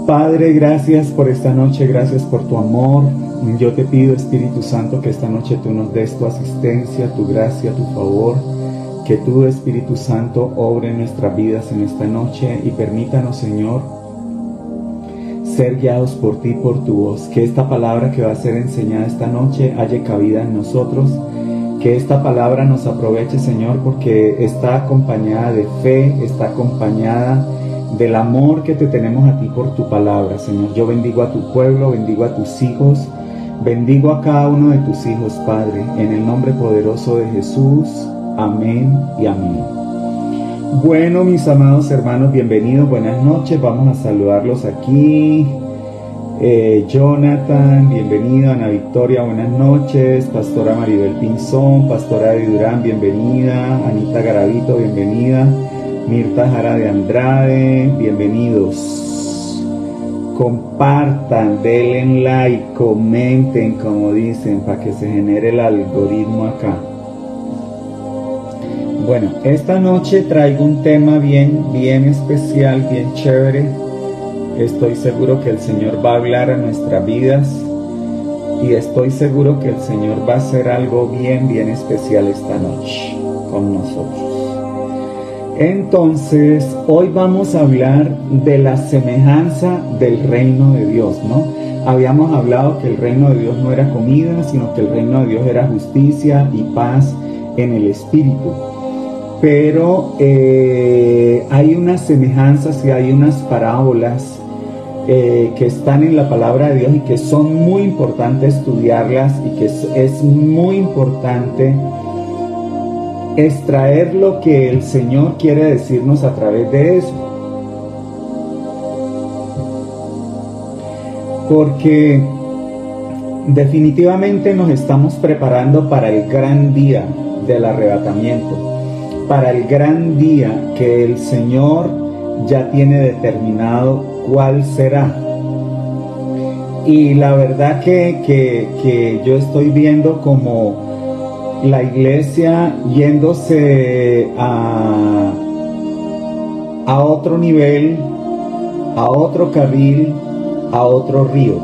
Padre, gracias por esta noche, gracias por tu amor. Yo te pido, Espíritu Santo, que esta noche tú nos des tu asistencia, tu gracia, tu favor. Que tú, Espíritu Santo, obre en nuestras vidas en esta noche y permítanos, Señor, ser guiados por ti, por tu voz. Que esta palabra que va a ser enseñada esta noche haya cabida en nosotros. Que esta palabra nos aproveche, Señor, porque está acompañada de fe, está acompañada del amor que te tenemos a ti por tu palabra, Señor. Yo bendigo a tu pueblo, bendigo a tus hijos, bendigo a cada uno de tus hijos, Padre, en el nombre poderoso de Jesús. Amén y amén. Bueno, mis amados hermanos, bienvenidos, buenas noches. Vamos a saludarlos aquí. Jonathan, bienvenido. Ana Victoria, buenas noches. Pastora Maribel Pinzón, Pastora Edi Durán, bienvenida. Anita Garavito, bienvenida. Mirta Jara de Andrade, bienvenidos. Compartan, denle like, comenten, como dicen, para que se genere el algoritmo acá. Bueno, esta noche traigo un tema bien especial, bien chévere. Estoy seguro que el Señor va a hablar a nuestras vidas y estoy seguro que el Señor va a hacer algo bien especial esta noche con nosotros. Entonces, hoy vamos a hablar de la semejanza del reino de Dios, ¿no? Habíamos hablado que el reino de Dios no era comida, sino que el reino de Dios era justicia y paz en el Espíritu. Pero hay unas semejanzas y hay unas parábolas que están en la palabra de Dios y que son muy importantes estudiarlas y que es muy importante extraer lo que el Señor quiere decirnos a través de eso. Porque definitivamente nos estamos preparando para el gran día del arrebatamiento, para el gran día que el Señor ya tiene determinado cuál será. Y la verdad que yo estoy viendo como la iglesia yéndose a otro nivel, a otro carril, a otro río.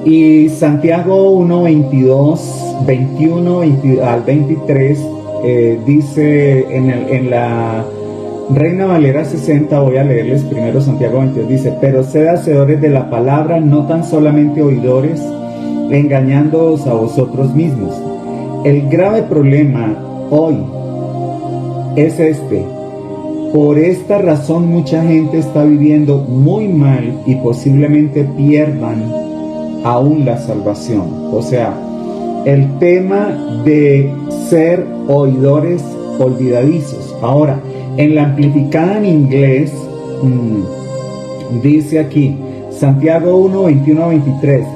Y Santiago 1, 21 al 23 dice en la Reina Valera 60, voy a leerles primero Santiago 22, dice: pero sed hacedores de la palabra, no tan solamente oidores, engañándoos a vosotros mismos. El grave problema hoy es este. Por esta razón mucha gente está viviendo muy mal y posiblemente pierdan aún la salvación. O sea, el tema de ser oidores olvidadizos. Ahora, en la amplificada en inglés, dice aquí, Santiago 1, 21 a 23,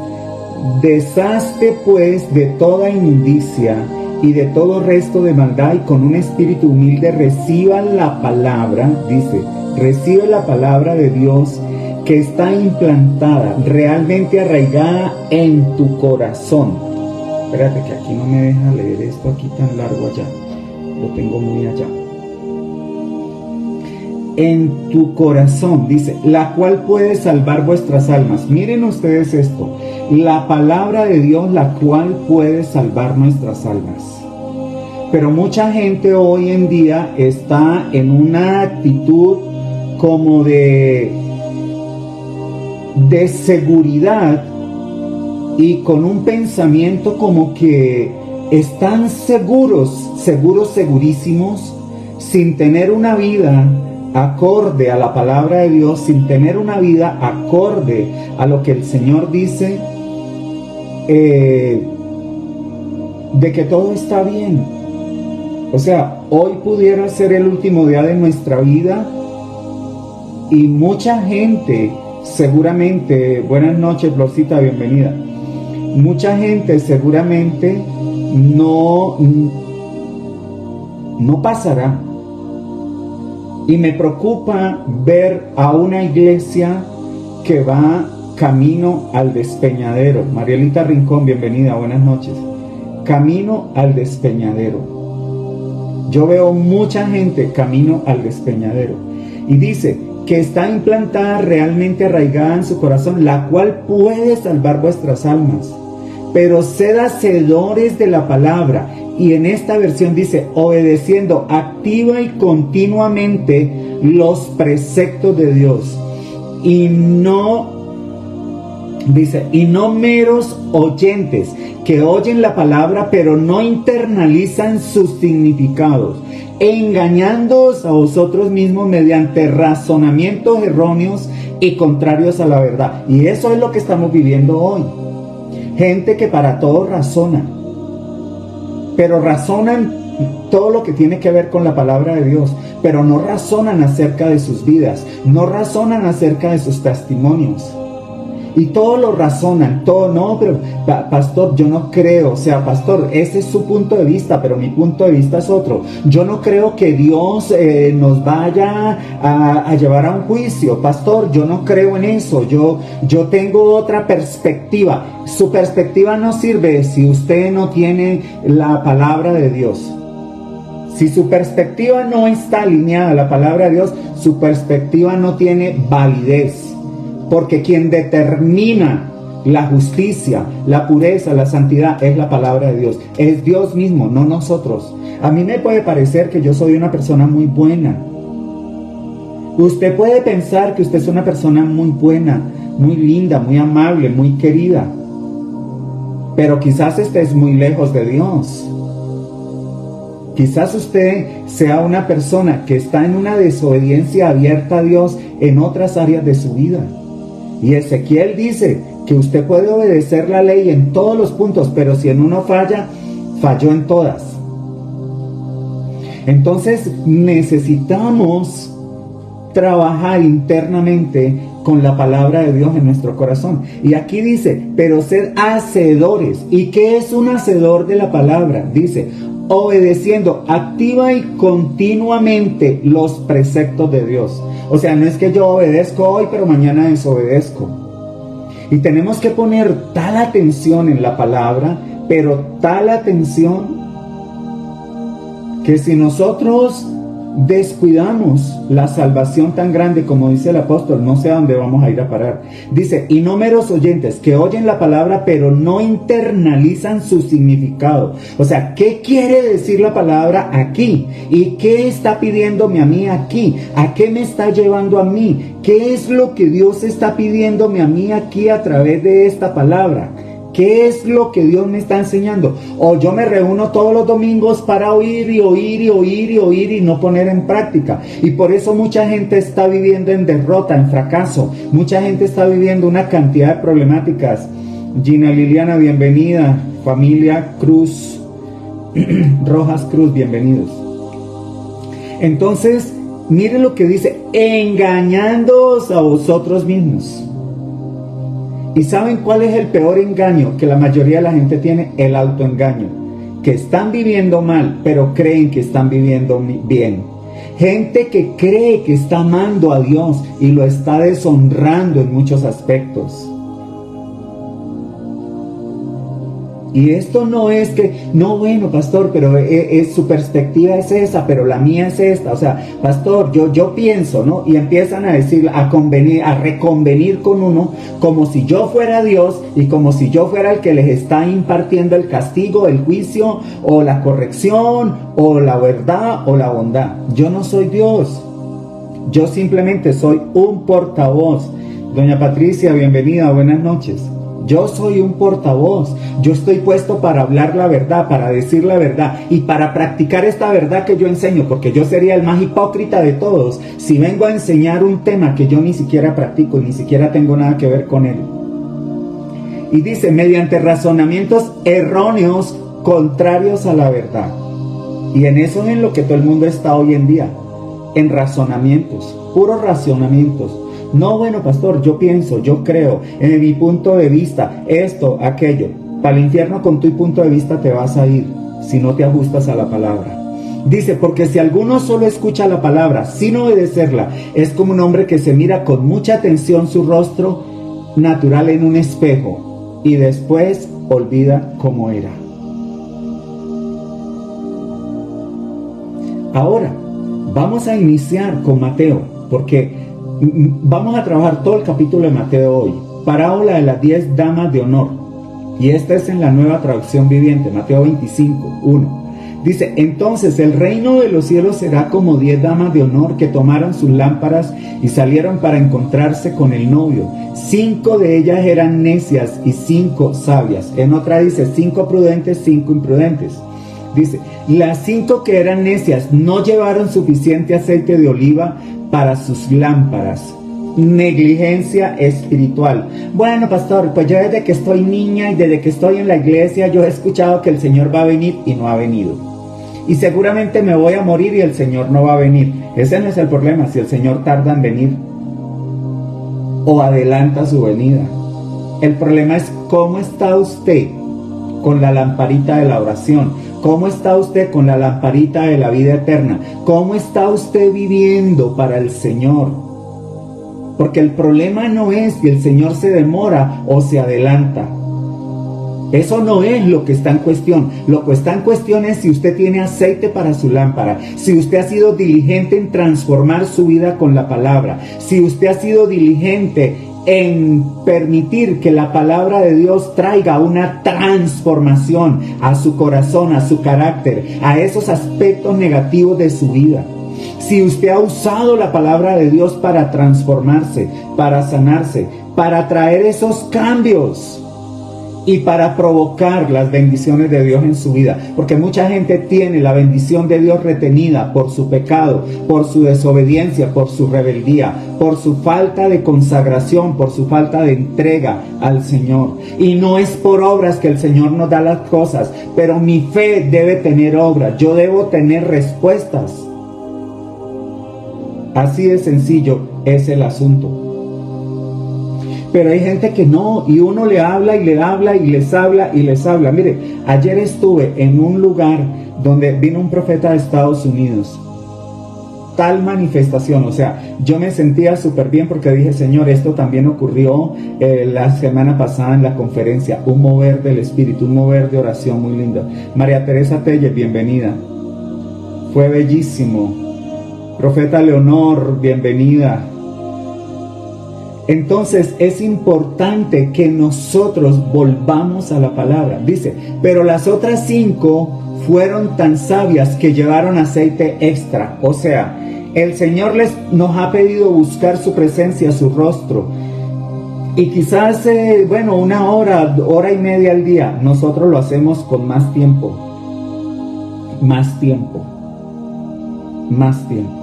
deshazte pues de toda inmundicia y de todo resto de maldad, y con un espíritu humilde reciban la palabra, dice, recibe la palabra de Dios que está implantada, realmente arraigada en tu corazón. Espérate que aquí no me deja leer esto aquí tan largo allá, lo tengo muy allá. En tu corazón, dice, la cual puede salvar vuestras almas. Miren ustedes esto, la palabra de Dios, la cual puede salvar nuestras almas. Pero mucha gente hoy en día está en una actitud como de seguridad y con un pensamiento como que están segurísimos, sin tener una vida acorde a la palabra de Dios, sin tener una vida acorde a lo que el Señor dice, de que todo está bien. O sea, hoy pudiera ser el último día de nuestra vida y mucha gente seguramente, buenas noches Florcita, bienvenida, mucha gente seguramente no pasará. Y me preocupa ver a una iglesia que va camino al despeñadero. Marielita Rincón, bienvenida, buenas noches. Camino al despeñadero. Yo veo mucha gente camino al despeñadero. Y dice, que está implantada, realmente arraigada en su corazón, la cual puede salvar vuestras almas. Pero sed hacedores de la palabra. Y en esta versión dice, obedeciendo activa y continuamente los preceptos de Dios. Y no, dice, y no meros oyentes, que oyen la palabra, pero no internalizan sus significados, engañándoos a vosotros mismos mediante razonamientos erróneos y contrarios a la verdad. Y eso es lo que estamos viviendo hoy. Gente que para todo razona, pero razonan todo lo que tiene que ver con la palabra de Dios, pero no razonan acerca de sus vidas, no razonan acerca de sus testimonios. Y todo lo razonan, todo, no, pero pastor, yo no creo, o sea, pastor, ese es su punto de vista, pero mi punto de vista es otro. Yo no creo que Dios nos vaya a llevar a un juicio, pastor, yo no creo en eso, yo tengo otra perspectiva. Su perspectiva no sirve si usted no tiene la palabra de Dios. Si su perspectiva no está alineada a la palabra de Dios, su perspectiva no tiene validez. Porque quien determina la justicia, la pureza, la santidad es la palabra de Dios. Es Dios mismo, no nosotros. A mí me puede parecer que yo soy una persona muy buena. Usted puede pensar que usted es una persona muy buena, muy linda, muy amable, muy querida. Pero quizás estés muy lejos de Dios. Quizás usted sea una persona que está en una desobediencia abierta a Dios en otras áreas de su vida. Y Ezequiel dice que usted puede obedecer la ley en todos los puntos, pero si en uno falla, falló en todas. Entonces necesitamos trabajar internamente con la palabra de Dios en nuestro corazón. Y aquí dice, pero sed hacedores. ¿Y qué es un hacedor de la palabra? Dice, obedeciendo activa y continuamente los preceptos de Dios. O sea, no es que yo obedezco hoy, pero mañana desobedezco. Y tenemos que poner tal atención en la palabra, pero tal atención que si nosotros descuidamos la salvación tan grande como dice el apóstol, no sé a dónde vamos a ir a parar. Dice, y no meros oyentes que oyen la palabra pero no internalizan su significado. O sea, ¿qué quiere decir la palabra aquí? ¿Y qué está pidiéndome a mí aquí? ¿A qué me está llevando a mí? ¿Qué es lo que Dios está pidiéndome a mí aquí a través de esta palabra? ¿Qué es lo que Dios me está enseñando? O yo me reúno todos los domingos para oír y oír y oír y oír y no poner en práctica. Y por eso mucha gente está viviendo en derrota, en fracaso. Mucha gente está viviendo una cantidad de problemáticas. Gina Liliana, bienvenida. Familia Cruz, Rojas Cruz, bienvenidos. Entonces, miren lo que dice, engañándoos a vosotros mismos. ¿Y saben cuál es el peor engaño que la mayoría de la gente tiene? El autoengaño. Que están viviendo mal, pero creen que están viviendo bien. Gente que cree que está amando a Dios y lo está deshonrando en muchos aspectos. Y esto no es que, no, bueno, pastor, pero su perspectiva es esa, pero la mía es esta. O sea, pastor, yo pienso, ¿no? Y empiezan a decir, a reconvenir con uno, como si yo fuera Dios y como si yo fuera el que les está impartiendo el castigo, el juicio, o la corrección, o la verdad, o la bondad. Yo no soy Dios. Yo simplemente soy un portavoz. Doña Patricia, bienvenida, buenas noches. Yo soy un portavoz, yo estoy puesto para hablar la verdad, para decir la verdad y para practicar esta verdad que yo enseño, porque yo sería el más hipócrita de todos si vengo a enseñar un tema que yo ni siquiera practico y ni siquiera tengo nada que ver con él. Y dice, mediante razonamientos erróneos contrarios a la verdad. Y en eso es en lo que todo el mundo está hoy en día, en razonamientos, puros razonamientos. No, bueno, pastor, yo pienso, yo creo, en mi punto de vista, esto, aquello. Para el infierno con tu punto de vista te vas a ir, si no te ajustas a la palabra. Dice, porque si alguno solo escucha la palabra sin obedecerla, es como un hombre que se mira con mucha atención su rostro natural en un espejo y después olvida cómo era. Ahora, vamos a iniciar con Mateo, porque Vamos a trabajar todo el capítulo de Mateo hoy. Parábola de las 10 damas de honor. Y esta es en la Nueva Traducción Viviente, Mateo 25, 1. Dice, entonces el reino de los cielos será como 10 damas de honor que tomaron sus lámparas y salieron para encontrarse con el novio. 5 de ellas eran necias y 5 sabias. En otra dice 5 prudentes, 5 imprudentes. Dice, las 5 que eran necias no llevaron suficiente aceite de oliva para sus lámparas. Negligencia espiritual. Bueno, pastor, pues yo desde que estoy niña y desde que estoy en la iglesia yo he escuchado que el Señor va a venir y no ha venido. Y seguramente me voy a morir y el Señor no va a venir. Ese no es el problema, si el Señor tarda en venir o adelanta su venida. El problema es cómo está usted con la lamparita de la oración. ¿Cómo está usted con la lamparita de la vida eterna? ¿Cómo está usted viviendo para el Señor? Porque el problema no es si el Señor se demora o se adelanta. Eso no es lo que está en cuestión. Lo que está en cuestión es si usted tiene aceite para su lámpara, si usted ha sido diligente en transformar su vida con la palabra, si usted ha sido diligente en permitir que la palabra de Dios traiga una transformación a su corazón, a su carácter, a esos aspectos negativos de su vida. Si usted ha usado la palabra de Dios para transformarse, para sanarse, para traer esos cambios y para provocar las bendiciones de Dios en su vida. Porque mucha gente tiene la bendición de Dios retenida por su pecado, por su desobediencia, por su rebeldía, por su falta de consagración, por su falta de entrega al Señor. Y no es por obras que el Señor nos da las cosas, pero mi fe debe tener obras. Yo debo tener respuestas. Así de sencillo es el asunto. Pero hay gente que no, y uno le habla y le habla y les habla y les habla. Mire, ayer estuve en un lugar donde vino un profeta de Estados Unidos. Tal manifestación, o sea, yo me sentía súper bien porque dije, Señor, esto también ocurrió la semana pasada en la conferencia. Un mover del Espíritu, un mover de oración muy lindo. María Teresa Telles, bienvenida. Fue bellísimo. Profeta Leonor, bienvenida. Entonces es importante que nosotros volvamos a la palabra. Dice, pero las otras 5 fueron tan sabias que llevaron aceite extra. O sea, el Señor nos ha pedido buscar su presencia, su rostro. Y quizás, una hora y media al día. Nosotros lo hacemos con más tiempo. Más tiempo. Más tiempo.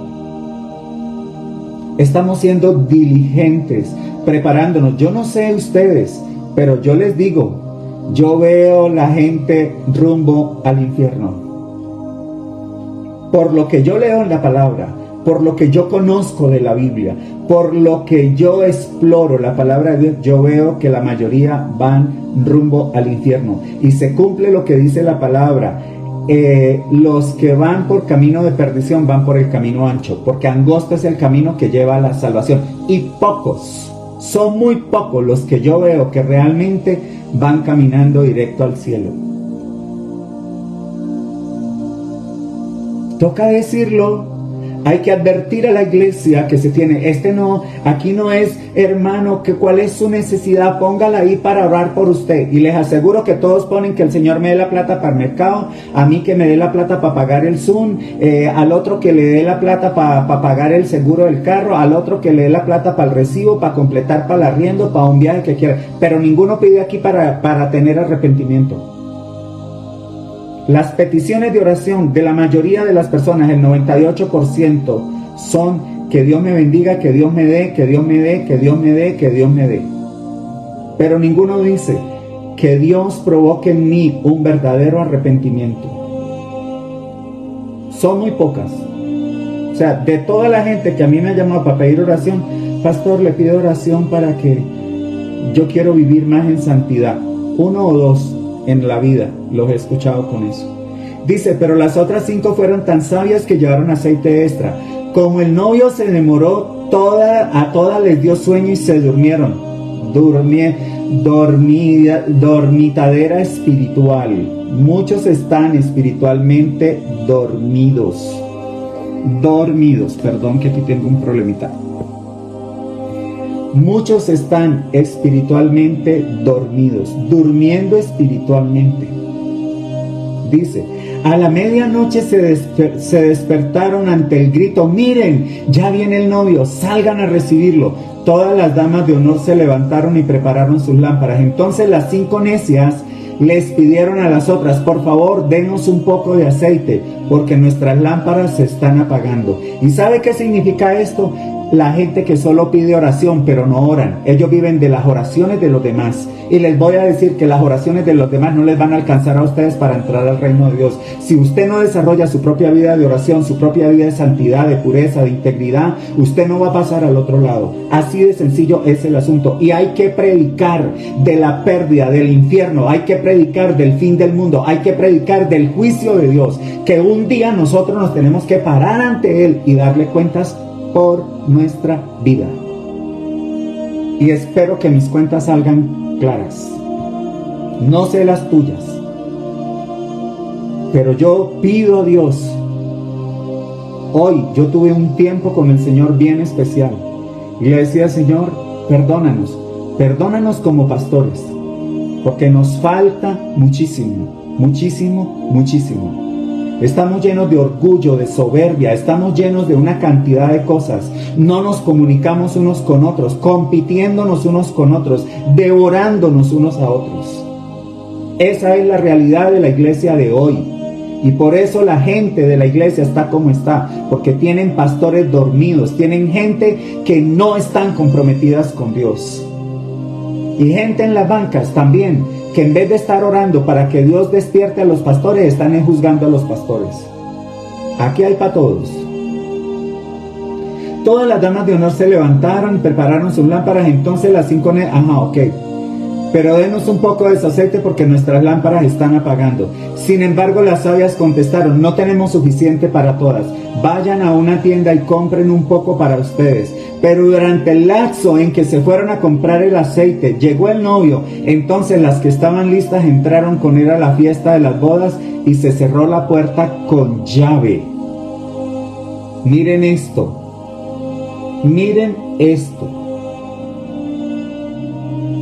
Estamos siendo diligentes, preparándonos. Yo no sé ustedes, pero yo les digo, yo veo la gente rumbo al infierno. Por lo que yo leo en la palabra, por lo que yo conozco de la Biblia, por lo que yo exploro la palabra de Dios, yo veo que la mayoría van rumbo al infierno. Y se cumple lo que dice la palabra. Los que van por camino de perdición van por el camino ancho, porque angosto es el camino que lleva a la salvación, y son muy pocos los que yo veo que realmente van caminando directo al cielo. Toca decirlo. Hay que advertir a la iglesia que se tiene, aquí no es, hermano, que cuál es su necesidad, póngala ahí para orar por usted. Y les aseguro que todos ponen que el Señor me dé la plata para el mercado, a mí que me dé la plata para pagar el Zoom, al otro que le dé la plata para pagar el seguro del carro, al otro que le dé la plata para el recibo, para completar para el arriendo, para un viaje que quiera. Pero ninguno pide aquí para tener arrepentimiento. Las peticiones de oración de la mayoría de las personas, el 98%, son que Dios me bendiga, que Dios me dé, que Dios me dé, que Dios me dé, que Dios me dé. Pero ninguno dice que Dios provoque en mí un verdadero arrepentimiento. Son muy pocas. O sea, de toda la gente que a mí me ha llamado para pedir oración, pastor, le pido oración para que yo quiero vivir más en santidad. 1 o 2 en la vida los he escuchado con eso. Dice, pero las otras 5 fueron tan sabias que llevaron aceite extra. Como el novio se demoró, a todas les dio sueño y se durmieron. Dormitadera espiritual. Muchos están espiritualmente dormidos. Perdón que aquí tengo un problemita. Muchos están espiritualmente dormidos, durmiendo espiritualmente. Dice, a la medianoche se despertaron ante el grito: miren, ya viene el novio, salgan a recibirlo. Todas las damas de honor se levantaron y prepararon sus lámparas. Entonces las 5 necias les pidieron a las otras: por favor, denos un poco de aceite, porque nuestras lámparas se están apagando. ¿Y sabe qué significa esto? La gente que solo pide oración, pero no oran. Ellos viven de las oraciones de los demás. Y les voy a decir que las oraciones de los demás no les van a alcanzar a ustedes para entrar al reino de Dios. Si usted no desarrolla su propia vida de oración, su propia vida de santidad, de pureza, de integridad, usted no va a pasar al otro lado. Así de sencillo es el asunto. Y hay que predicar de la pérdida, del infierno. Hay que predicar del fin del mundo. Hay que predicar del juicio de Dios. Que un día nosotros nos tenemos que parar ante Él y darle cuentas por nuestra vida. Y espero que mis cuentas salgan claras. No sé las tuyas, pero yo pido a Dios. Hoy yo tuve un tiempo con el Señor bien especial y le decía: Señor, perdónanos como pastores, porque nos falta muchísimo. Estamos llenos de orgullo, de soberbia, estamos llenos de una cantidad de cosas. No nos comunicamos unos con otros, compitiéndonos unos con otros, devorándonos unos a otros. Esa es la realidad de la iglesia de hoy. Y por eso la gente de la iglesia está como está, porque tienen pastores dormidos, tienen gente que no están comprometidas con Dios. Y gente en las bancas también, que en vez de estar orando para que Dios despierte a los pastores, están juzgando a los pastores. Aquí hay para todos. Todas las damas de honor se levantaron y prepararon sus lámparas. Entonces las 5 pero denos un poco de ese aceite porque nuestras lámparas están apagando. Sin embargo, las sabias contestaron: no tenemos suficiente para todas. Vayan a una tienda y compren un poco para ustedes. Pero durante el lapso en que se fueron a comprar el aceite, llegó el novio. Entonces las que estaban listas entraron con él a la fiesta de las bodas y se cerró la puerta con llave. Miren esto.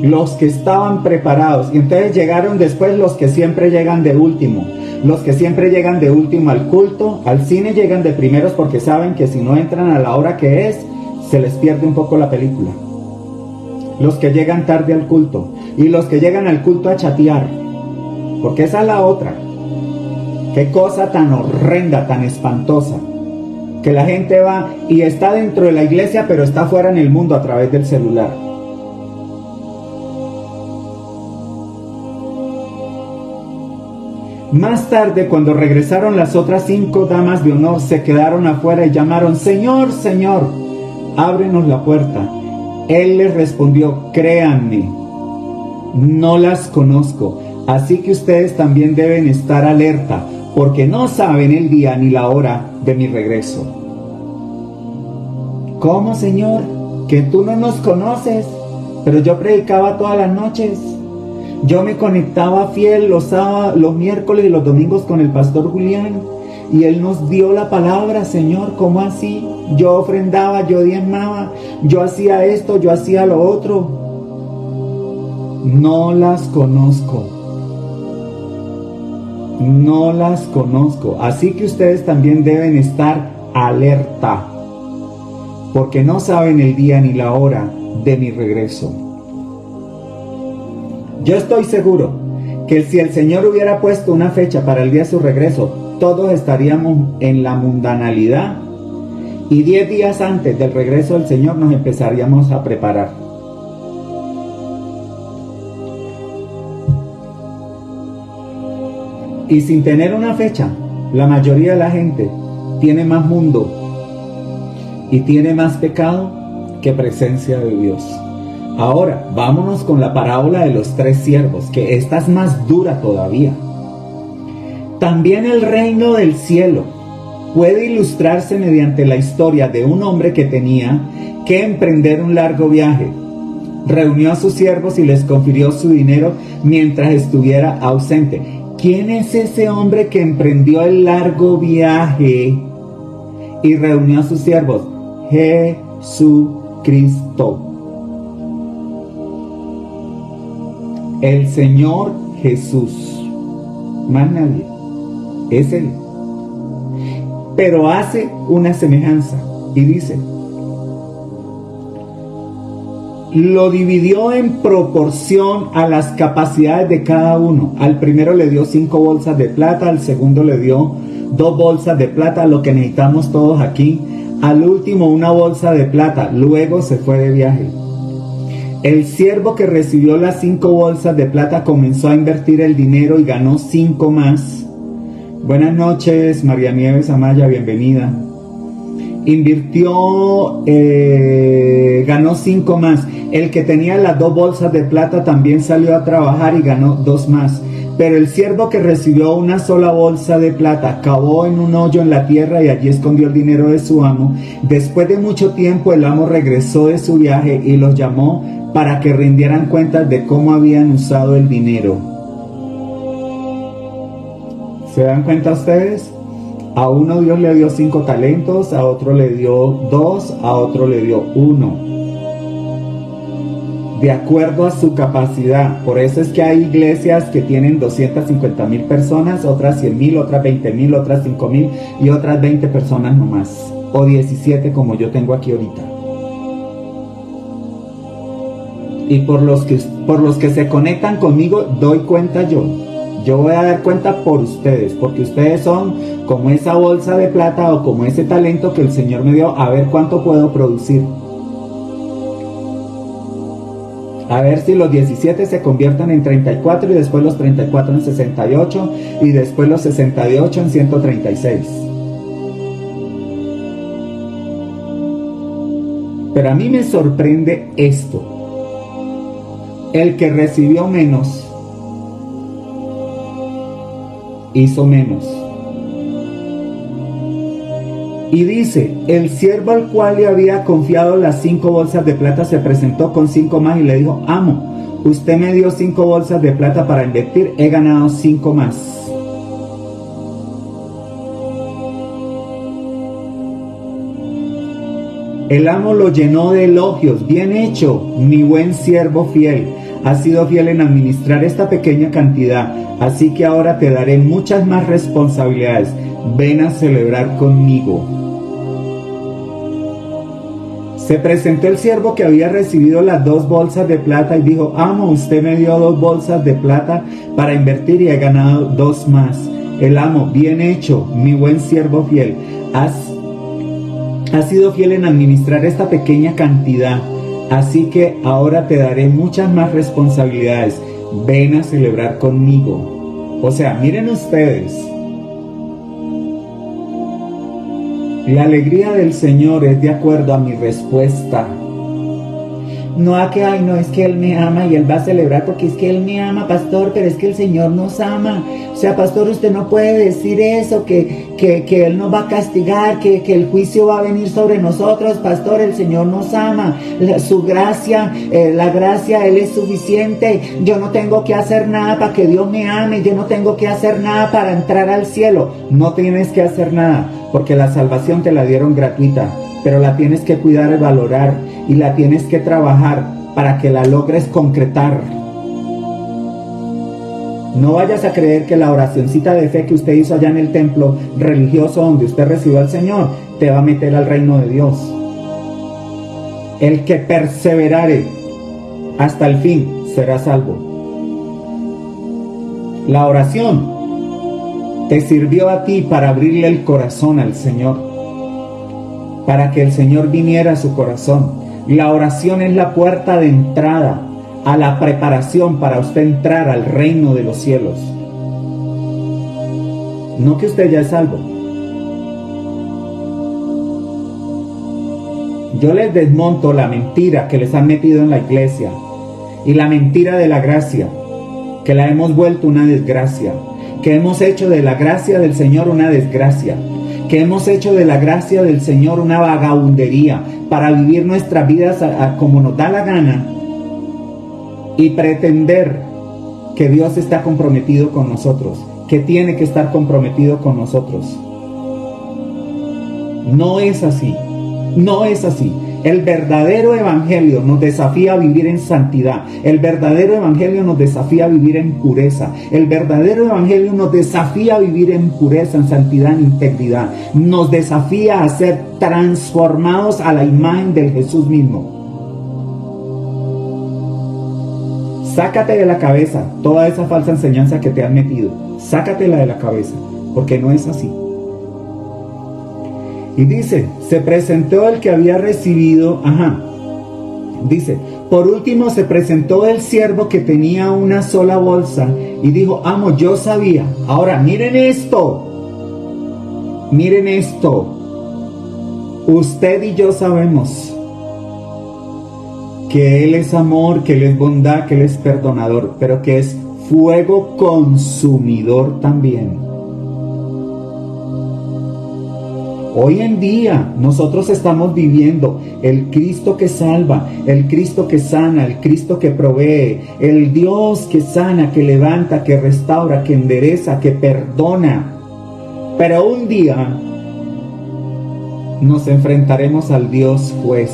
Los que estaban preparados. Y entonces llegaron después los que siempre llegan de último. Los que siempre llegan de último al culto, al cine llegan de primeros porque saben que si no entran a la hora que es, se les pierde un poco la película. Los que llegan tarde al culto. Y los que llegan al culto a chatear. Porque esa es la otra. Qué cosa tan horrenda, tan espantosa. Que la gente va y está dentro de la iglesia, pero está fuera en el mundo a través del celular. Más tarde, cuando regresaron las otras 5 damas de honor, se quedaron afuera y llamaron: Señor, Señor, ábrenos la puerta. Él les respondió: créanme, no las conozco, así que ustedes también deben estar alerta, porque no saben el día ni la hora de mi regreso. ¿Cómo, Señor? ¿Que tú no nos conoces? Pero yo predicaba todas las noches. Yo me conectaba fiel los sábados, los miércoles y los domingos con el pastor Julián. Y él nos dio la palabra. Señor, ¿cómo así? Yo ofrendaba, yo diezmaba, yo hacía esto, yo hacía lo otro. No las conozco. No las conozco. Así que ustedes también deben estar alerta, porque no saben el día ni la hora de mi regreso. Yo estoy seguro que si el Señor hubiera puesto una fecha para el día de su regreso, todos estaríamos en la mundanalidad y 10 días antes del regreso del Señor nos empezaríamos a preparar. Y sin tener una fecha, la mayoría de la gente tiene más mundo y tiene más pecado que presencia de Dios. Ahora, vámonos con la parábola de los 3 siervos, que esta es más dura todavía. También el reino del cielo puede ilustrarse mediante la historia de un hombre que tenía que emprender un largo viaje. Reunió a sus siervos y les confirió su dinero mientras estuviera ausente. ¿Quién es ese hombre que emprendió el largo viaje y reunió a sus siervos? Jesucristo. El Señor Jesús, más nadie, es Él. Pero hace una semejanza y dice, lo dividió en proporción a las capacidades de cada uno. Al primero le dio 5 bolsas de plata, al segundo le dio 2 bolsas de plata, lo que necesitamos todos aquí. Al último 1 bolsa de plata, luego se fue de viaje. El siervo que recibió las 5 bolsas de plata comenzó a invertir el dinero y ganó 5 más. Buenas noches, María Nieves Amaya, bienvenida. Invirtió, ganó 5 más. El que tenía las 2 bolsas de plata también salió a trabajar y ganó 2 más. Pero el siervo que recibió una sola bolsa de plata cavó en un hoyo en la tierra y allí escondió el dinero de su amo. Después de mucho tiempo el amo regresó de su viaje y los llamó para que rindieran cuentas de cómo habían usado el dinero. ¿Se dan cuenta ustedes? A uno Dios le dio 5 talentos, a otro le dio 2, a otro le dio 1. De acuerdo a su capacidad. Por eso es que hay iglesias que tienen 250,000 personas, otras 100,000, otras 20,000, otras 5,000 y otras 20 personas nomás. O 17 como yo tengo aquí ahorita. Y por los que se conectan conmigo, doy cuenta yo. Yo voy a dar cuenta por ustedes, porque ustedes son como esa bolsa de plata o como ese talento que el Señor me dio, a ver cuánto puedo producir. A ver si los 17 se conviertan en 34 y después los 34 en 68 y después los 68 en 136. Pero a mí me sorprende esto. El que recibió menos hizo menos. Y dice, el siervo al cual le había confiado las 5 bolsas de plata se presentó con 5 más y le dijo, amo, usted me dio 5 bolsas de plata para invertir, he ganado 5 más. El amo lo llenó de elogios, bien hecho, mi buen siervo fiel, has sido fiel en administrar esta pequeña cantidad, así que ahora te daré muchas más responsabilidades, ven a celebrar conmigo. Se presentó el siervo que había recibido las 2 bolsas de plata y dijo, amo, usted me dio 2 bolsas de plata para invertir y he ganado 2 más. El amo, bien hecho, mi buen siervo fiel, has sido fiel en administrar esta pequeña cantidad, así que ahora te daré muchas más responsabilidades, ven a celebrar conmigo. O sea, miren ustedes, la alegría del Señor es de acuerdo a mi respuesta. No a que, ay, no, es que Él me ama y Él va a celebrar porque es que Él me ama, pastor, pero es que el Señor nos ama. O sea, pastor, usted no puede decir eso, que Él nos va a castigar, que el juicio va a venir sobre nosotros. Pastor, el Señor nos ama. Su gracia, la gracia, Él es suficiente. Yo no tengo que hacer nada para que Dios me ame. Yo no tengo que hacer nada para entrar al cielo. No tienes que hacer nada, porque la salvación te la dieron gratuita, pero la tienes que cuidar y valorar, y la tienes que trabajar para que la logres concretar. No vayas a creer que la oracioncita de fe que usted hizo allá en el templo religioso donde usted recibió al Señor te va a meter al reino de Dios. El que perseverare hasta el fin será salvo. La oración te sirvió a ti para abrirle el corazón al Señor, para que el Señor viniera a su corazón. La oración es la puerta de entrada a la preparación para usted entrar al reino de los cielos. No que usted ya es salvo. Yo les desmonto la mentira que les han metido en la iglesia y la mentira de la gracia, que la hemos vuelto una desgracia, que hemos hecho de la gracia del Señor una desgracia, que hemos hecho de la gracia del Señor una vagabundería para vivir nuestras vidas como nos da la gana y pretender que Dios está comprometido con nosotros, que tiene que estar comprometido con nosotros. No es así, no es así. El verdadero evangelio nos desafía a vivir en santidad. El verdadero evangelio nos desafía a vivir en pureza. El verdadero evangelio nos desafía a vivir en pureza, en santidad, en integridad. Nos desafía a ser transformados a la imagen del Jesús mismo. Sácate de la cabeza toda esa falsa enseñanza que te han metido. Sácatela de la cabeza, porque no es así. Y dice, se presentó el que había recibido, dice, por último se presentó el siervo que tenía una sola bolsa y dijo, amo, yo sabía. Ahora, miren esto. Usted y yo sabemos que Él es amor, que Él es bondad, que Él es perdonador, pero que es fuego consumidor también. Hoy en día nosotros estamos viviendo el Cristo que salva, el Cristo que sana, el Cristo que provee, el Dios que sana, que levanta, que restaura, que endereza, que perdona. Pero un día nos enfrentaremos al Dios juez,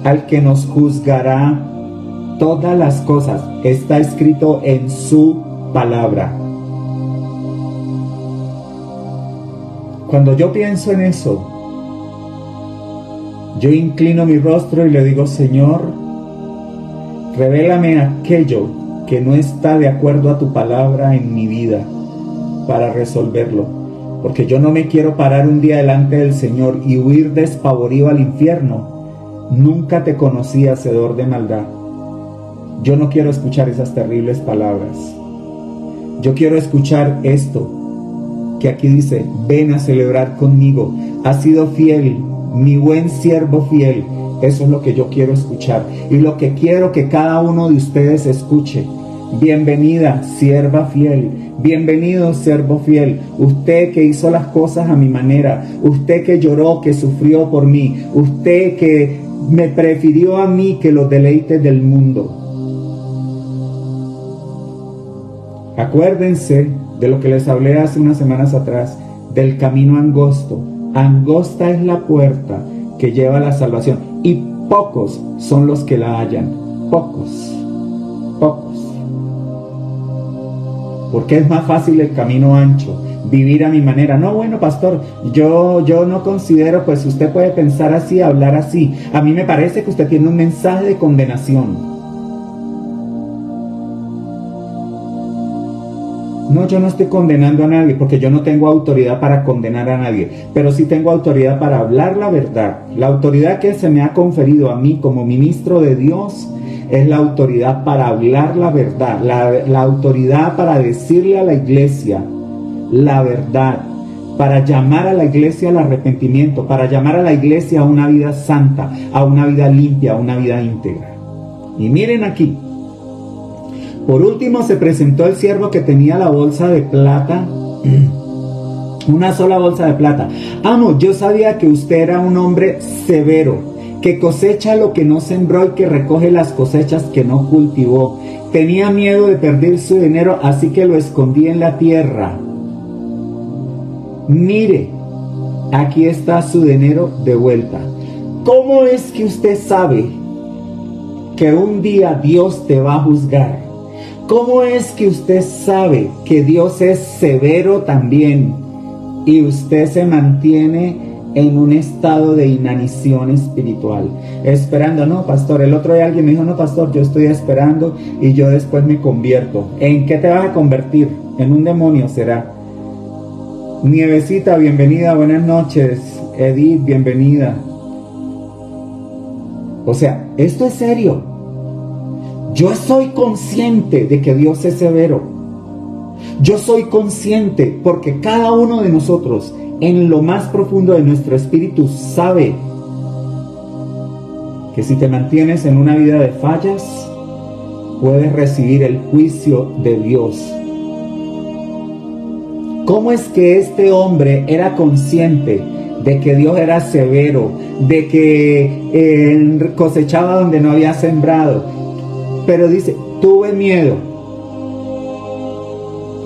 al que nos juzgará todas las cosas. Está escrito en su palabra. Cuando yo pienso en eso, yo inclino mi rostro y le digo, Señor, revélame aquello que no está de acuerdo a tu palabra en mi vida para resolverlo. Porque yo no me quiero parar un día delante del Señor y huir despavorido al infierno. Nunca te conocí, hacedor de maldad. Yo no quiero escuchar esas terribles palabras. Yo quiero escuchar esto, que aquí dice, ven a celebrar conmigo. Has sido fiel, mi buen siervo fiel. Eso es lo que yo quiero escuchar. Y lo que quiero que cada uno de ustedes escuche. Bienvenida, sierva fiel. Bienvenido, siervo fiel. Usted que hizo las cosas a mi manera. Usted que lloró, que sufrió por mí. Usted que me prefirió a mí que los deleites del mundo. Acuérdense de lo que les hablé hace unas semanas atrás, del camino angosto. Angosta es la puerta que lleva a la salvación, y pocos son los que la hallan. Pocos. Porque es más fácil el camino ancho, vivir a mi manera. No, bueno, pastor, yo no considero, pues usted puede pensar así, hablar así. A mí me parece que usted tiene un mensaje de condenación. No, yo no estoy condenando a nadie, porque yo no tengo autoridad para condenar a nadie, pero sí tengo autoridad para hablar la verdad. La autoridad que se me ha conferido a mí como ministro de Dios es la autoridad para hablar la verdad, la autoridad para decirle a la iglesia la verdad, para llamar a la iglesia al arrepentimiento, para llamar a la iglesia a una vida santa, a una vida limpia, a una vida íntegra. Y miren aquí. Por último se presentó el siervo que tenía la bolsa de plata, una sola bolsa de plata. Amo, yo sabía que usted era un hombre severo, que cosecha lo que no sembró y que recoge las cosechas que no cultivó. Tenía miedo de perder su dinero, así que lo escondí en la tierra. Mire, aquí está su dinero de vuelta. ¿Cómo es que usted sabe que un día Dios te va a juzgar? ¿Cómo es que usted sabe que Dios es severo también y usted se mantiene en un estado de inanición espiritual? Esperando, no, pastor, el otro día alguien me dijo, no, pastor, yo estoy esperando y yo después me convierto. ¿En qué te vas a convertir? En un demonio será. Nievecita, bienvenida, buenas noches. Edith, bienvenida. O sea, esto es serio. Yo soy consciente de que Dios es severo. Yo soy consciente porque cada uno de nosotros, en lo más profundo de nuestro espíritu, sabe que si te mantienes en una vida de fallas, puedes recibir el juicio de Dios. ¿Cómo es que este hombre era consciente de que Dios era severo, de que cosechaba donde no había sembrado? Pero dice, tuve miedo.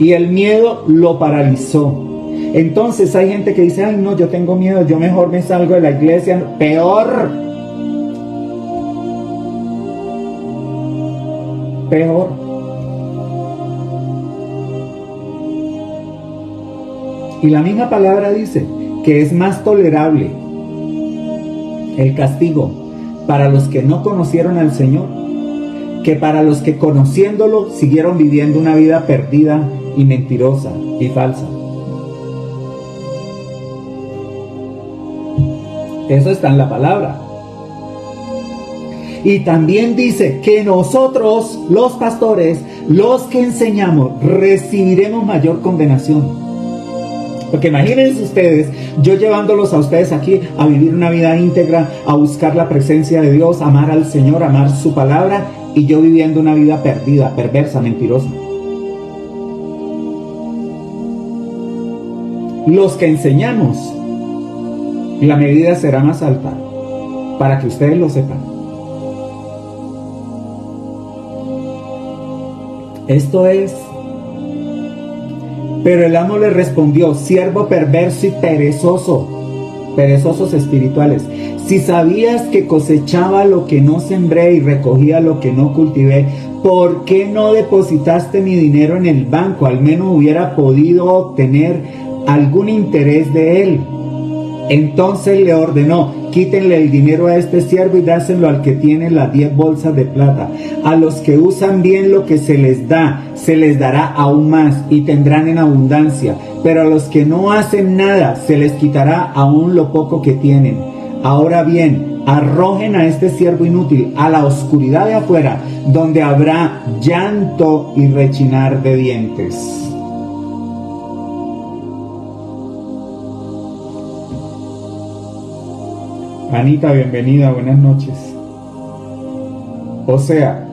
Y el miedo lo paralizó. Entonces hay gente que dice, ay no, yo tengo miedo, yo mejor me salgo de la iglesia. Peor, peor. Y la misma palabra dice que es más tolerable el castigo para los que no conocieron al Señor que para los que conociéndolo siguieron viviendo una vida perdida y mentirosa y falsa. Eso está en la palabra. Y también dice que nosotros, los pastores, los que enseñamos, recibiremos mayor condenación. Porque imagínense ustedes, yo llevándolos a ustedes aquí a vivir una vida íntegra, a buscar la presencia de Dios, amar al Señor, amar su palabra, y yo viviendo una vida perdida, perversa, mentirosa. Los que enseñamos, la medida será más alta, para que ustedes lo sepan. Esto es. Pero el amo le respondió: siervo perverso y perezoso, perezosos espirituales, si sabías que cosechaba lo que no sembré y recogía lo que no cultivé, ¿por qué no depositaste mi dinero en el banco? Al menos hubiera podido obtener algún interés de él. Entonces le ordenó: quítenle el dinero a este siervo y dáselo al que tiene las 10 bolsas de plata. A los que usan bien lo que se les da, se les dará aún más y tendrán en abundancia. Pero a los que no hacen nada, se les quitará aún lo poco que tienen. Ahora bien, arrojen a este siervo inútil a la oscuridad de afuera, donde habrá llanto y rechinar de dientes. Anita, bienvenida, buenas noches. O sea,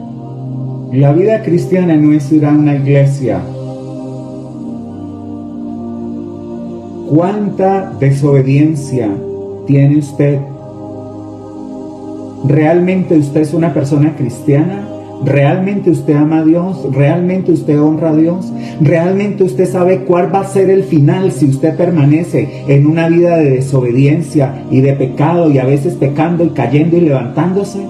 la vida cristiana no es ir a una iglesia. ¿Cuánta desobediencia tiene usted? ¿Realmente usted es una persona cristiana? ¿Realmente usted ama a Dios? ¿Realmente usted honra a Dios? ¿Realmente usted sabe cuál va a ser el final si usted permanece en una vida de desobediencia y de pecado, y a veces pecando y cayendo y levantándose?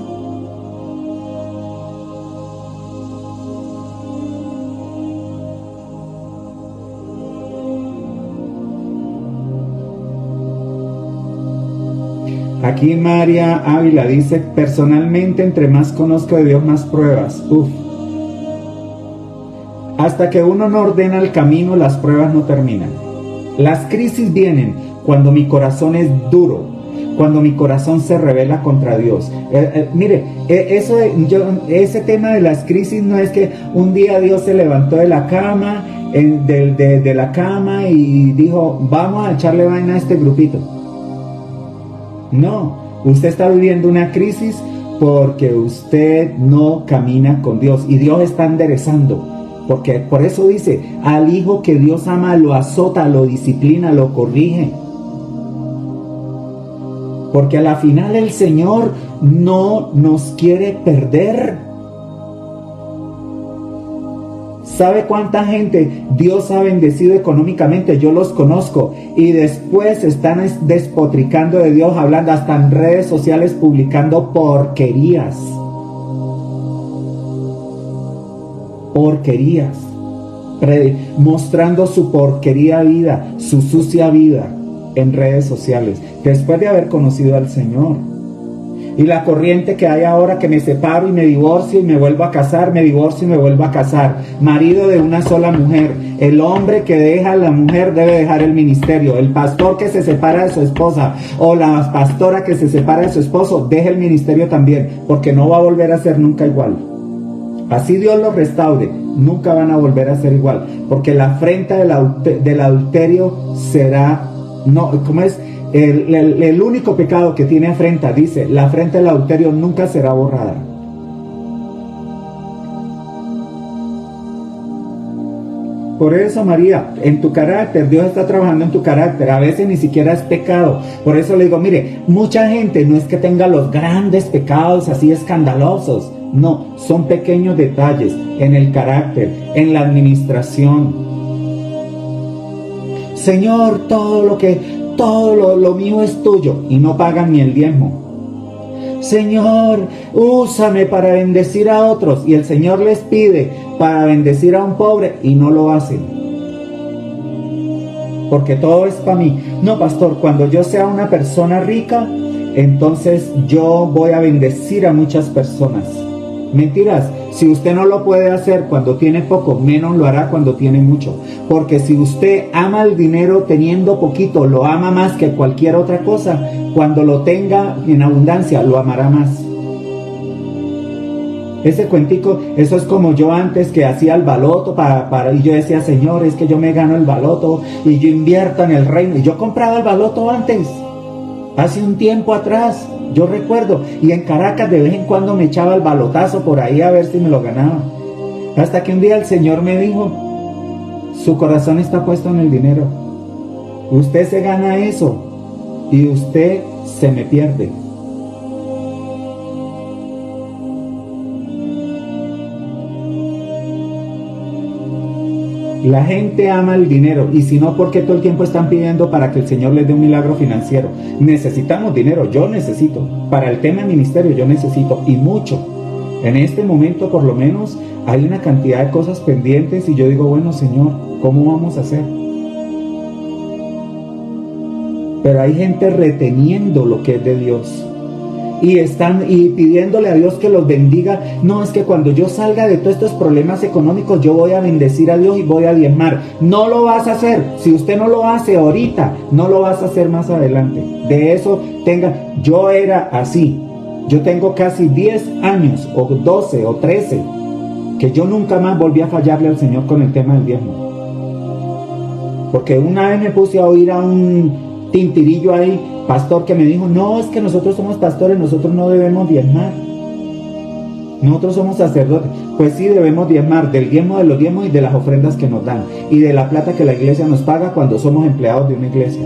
Aquí María Ávila dice: personalmente, entre más conozco de Dios, más pruebas. Hasta que uno no ordena el camino, las pruebas no terminan. Las crisis vienen cuando mi corazón es duro, cuando mi corazón se rebela contra Dios. Mire, ese tema de las crisis no es que un día Dios se levantó de la cama, de la cama y dijo: vamos a echarle vaina a este grupito. No, usted está viviendo una crisis porque usted no camina con Dios y Dios está enderezando. Porque por eso dice: al hijo que Dios ama lo azota, lo disciplina, lo corrige. Porque a la final el Señor no nos quiere perder. ¿Sabe cuánta gente Dios ha bendecido económicamente? Yo los conozco. Y después están despotricando de Dios, hablando hasta en redes sociales, publicando porquerías. Porquerías. Mostrando su porquería vida, su sucia vida en redes sociales. Después de haber conocido al Señor. Y la corriente que hay ahora, que me separo y me divorcio y me vuelvo a casar, me divorcio y me vuelvo a casar. Marido de una sola mujer. El hombre que deja a la mujer debe dejar el ministerio. El pastor que se separa de su esposa o la pastora que se separa de su esposo, deja el ministerio también, porque no va a volver a ser nunca igual. Así Dios los restaure, nunca van a volver a ser igual, porque la afrenta del adulterio será, no, ¿cómo es? El único pecado que tiene afrenta, dice, la afrenta del adulterio nunca será borrada. Por eso, María, en tu carácter, Dios está trabajando en tu carácter. A veces ni siquiera es pecado. Por eso le digo, mire, mucha gente no es que tenga los grandes pecados así escandalosos. No, son pequeños detalles en el carácter, en la administración. Señor, todo lo mío es tuyo, y no pagan ni el diezmo. Señor, úsame para bendecir a otros. Y el Señor les pide para bendecir a un pobre y no lo hacen. Porque todo es para mí. No, pastor, cuando yo sea una persona rica, entonces yo voy a bendecir a muchas personas. Mentiras. Si usted no lo puede hacer cuando tiene poco, menos lo hará cuando tiene mucho. Porque si usted ama el dinero teniendo poquito, lo ama más que cualquier otra cosa, cuando lo tenga en abundancia, lo amará más. Ese cuentico, eso es como yo antes que hacía el baloto y yo decía, Señor, es que yo me gano el baloto y yo invierto en el reino. Y yo compraba el baloto antes, hace un tiempo atrás. Yo recuerdo, y en Caracas de vez en cuando me echaba el balotazo por ahí a ver si me lo ganaba. Hasta que un día el Señor me dijo, su corazón está puesto en el dinero. Usted se gana eso y usted se me pierde. La gente ama el dinero, y si no, ¿por qué todo el tiempo están pidiendo para que el Señor les dé un milagro financiero? Necesitamos dinero, yo necesito. Para el tema de ministerio yo necesito, y mucho. En este momento por lo menos hay una cantidad de cosas pendientes y yo digo, bueno, Señor, ¿cómo vamos a hacer? Pero hay gente reteniendo lo que es de Dios. Y están pidiéndole a Dios que los bendiga. No, es que cuando yo salga de todos estos problemas económicos, yo voy a bendecir a Dios y voy a diezmar. No lo vas a hacer. Si usted no lo hace ahorita, no lo vas a hacer más adelante. De eso yo era así. Yo tengo casi 10 años, o 12, o 13, que yo nunca más volví a fallarle al Señor con el tema del diezmo. Porque una vez me puse a oír a un tintirillo ahí, pastor, que me dijo, no, es que nosotros somos pastores, nosotros no debemos diezmar. Nosotros somos sacerdotes. Pues sí, debemos diezmar, del diezmo de los diezmos y de las ofrendas que nos dan, y de la plata que la iglesia nos paga cuando somos empleados de una iglesia.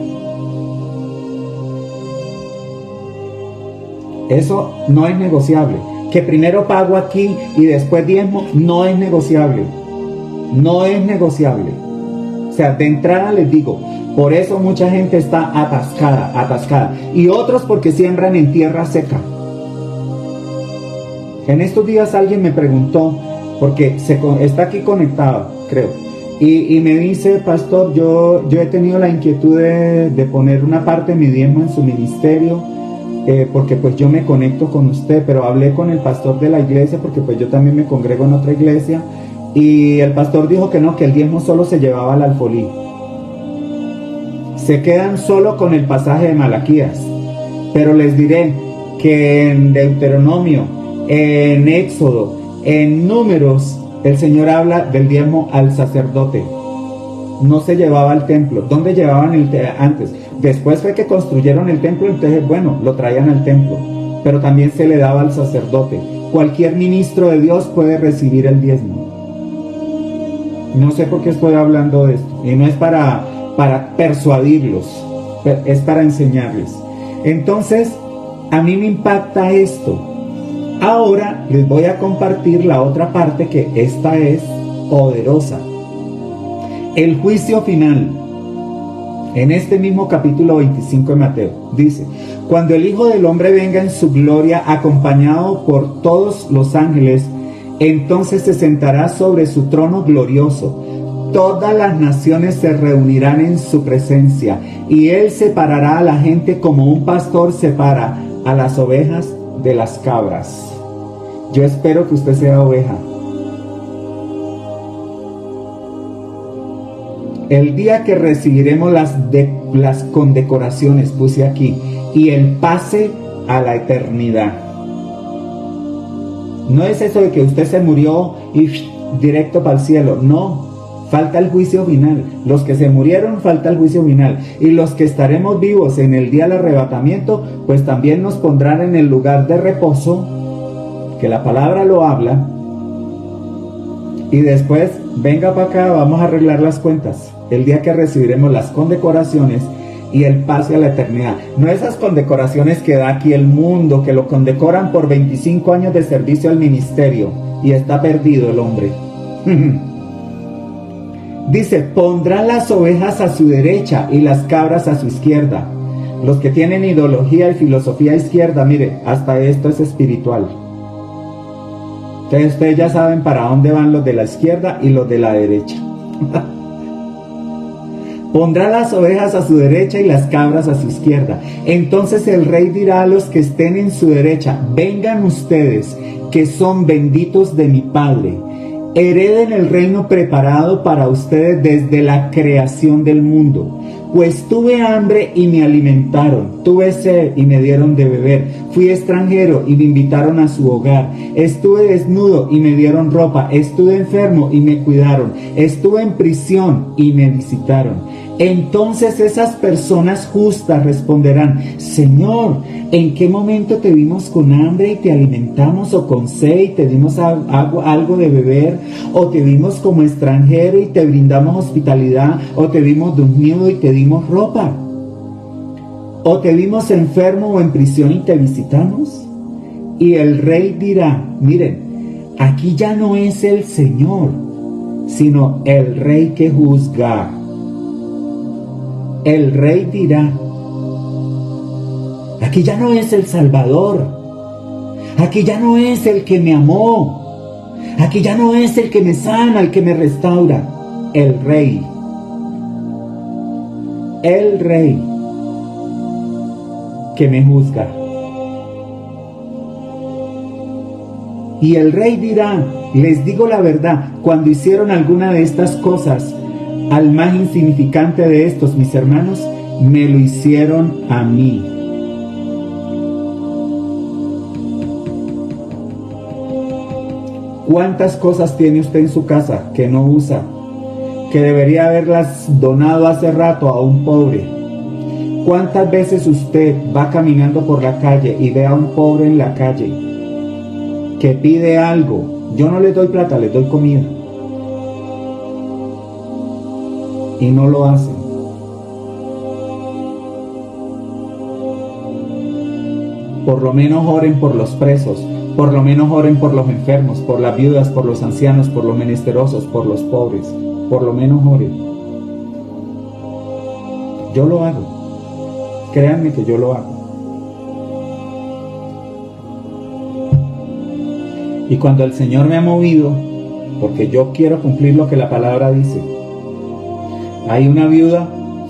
Eso no es negociable. Que primero pago aquí y después diezmo, no es negociable. No es negociable. O sea, de entrada les digo, por eso mucha gente está atascada. Y otros porque siembran en tierra seca. En estos días alguien me preguntó, porque está aquí conectado, creo, y me dice, pastor, yo he tenido la inquietud de poner una parte de mi diezmo en su ministerio, porque pues yo me conecto con usted, pero hablé con el pastor de la iglesia, porque pues yo también me congrego en otra iglesia, y el pastor dijo que no, que el diezmo solo se llevaba al alfolí. Se quedan solo con el pasaje de Malaquías, pero les diré que en Deuteronomio, en Éxodo, en Números, el Señor habla del diezmo al sacerdote. No se llevaba al templo. ¿Dónde llevaban antes? Después fue que construyeron el templo, entonces bueno, lo traían al templo, pero también se le daba al sacerdote. Cualquier ministro de Dios puede recibir el diezmo. No sé por qué estoy hablando de esto, y no es para persuadirlos, es para enseñarles. Entonces, a mí me impacta esto. Ahora les voy a compartir la otra parte, que esta es poderosa. El juicio final. En este mismo capítulo 25 de Mateo, dice, cuando el Hijo del Hombre venga en su gloria, acompañado por todos los ángeles, entonces se sentará sobre su trono glorioso. Todas las naciones se reunirán en su presencia, y él separará a la gente como un pastor separa a las ovejas de las cabras. Yo espero que usted sea oveja. El día que recibiremos las condecoraciones, puse aquí, y el pase a la eternidad. No es eso de que usted se murió y directo para el cielo, no. Falta el juicio final. Los que se murieron, falta el juicio final. Y los que estaremos vivos en el día del arrebatamiento, pues también nos pondrán en el lugar de reposo, que la palabra lo habla. Y después, venga para acá, vamos a arreglar las cuentas. El día que recibiremos las condecoraciones y el pase a la eternidad. No esas condecoraciones que da aquí el mundo, que lo condecoran por 25 años de servicio al ministerio y está perdido el hombre. Dice, pondrá las ovejas a su derecha y las cabras a su izquierda. Los que tienen ideología y filosofía izquierda, mire, hasta esto es espiritual. Entonces ustedes ya saben para dónde van los de la izquierda y los de la derecha. Pondrá las ovejas a su derecha y las cabras a su izquierda. Entonces el rey dirá a los que estén en su derecha: vengan ustedes, que son benditos de mi Padre. Hereden el reino preparado para ustedes desde la creación del mundo. Pues tuve hambre y me alimentaron, tuve sed y me dieron de beber, fui extranjero y me invitaron a su hogar, estuve desnudo y me dieron ropa, estuve enfermo y me cuidaron, estuve en prisión y me visitaron. Entonces esas personas justas responderán: Señor, ¿en qué momento te vimos con hambre y te alimentamos, o con sed y te dimos algo de beber, o te vimos como extranjero y te brindamos hospitalidad, o te vimos desnudo y te dimos ropa, o te vimos enfermo o en prisión y te visitamos? Y el rey dirá: miren, aquí ya no es el Señor, sino el rey que juzga. El rey dirá: aquí ya no es el Salvador, aquí ya no es el que me amó, aquí ya no es el que me sana, el que me restaura. El rey que me juzga. Y el rey dirá: les digo la verdad, cuando hicieron alguna de estas cosas al más insignificante de estos, mis hermanos, me lo hicieron a mí. ¿Cuántas cosas tiene usted en su casa que no usa, que debería haberlas donado hace rato a un pobre? ¿Cuántas veces usted va caminando por la calle y ve a un pobre en la calle que pide algo? Yo no le doy plata, le doy comida. Y no lo hacen. Por lo menos oren por los presos, por lo menos oren por los enfermos, por las viudas, por los ancianos, por los menesterosos, por los pobres. Por lo menos oren. Yo lo hago. Créanme que yo lo hago. Y cuando el Señor me ha movido, porque yo quiero cumplir lo que la palabra dice, hay una viuda,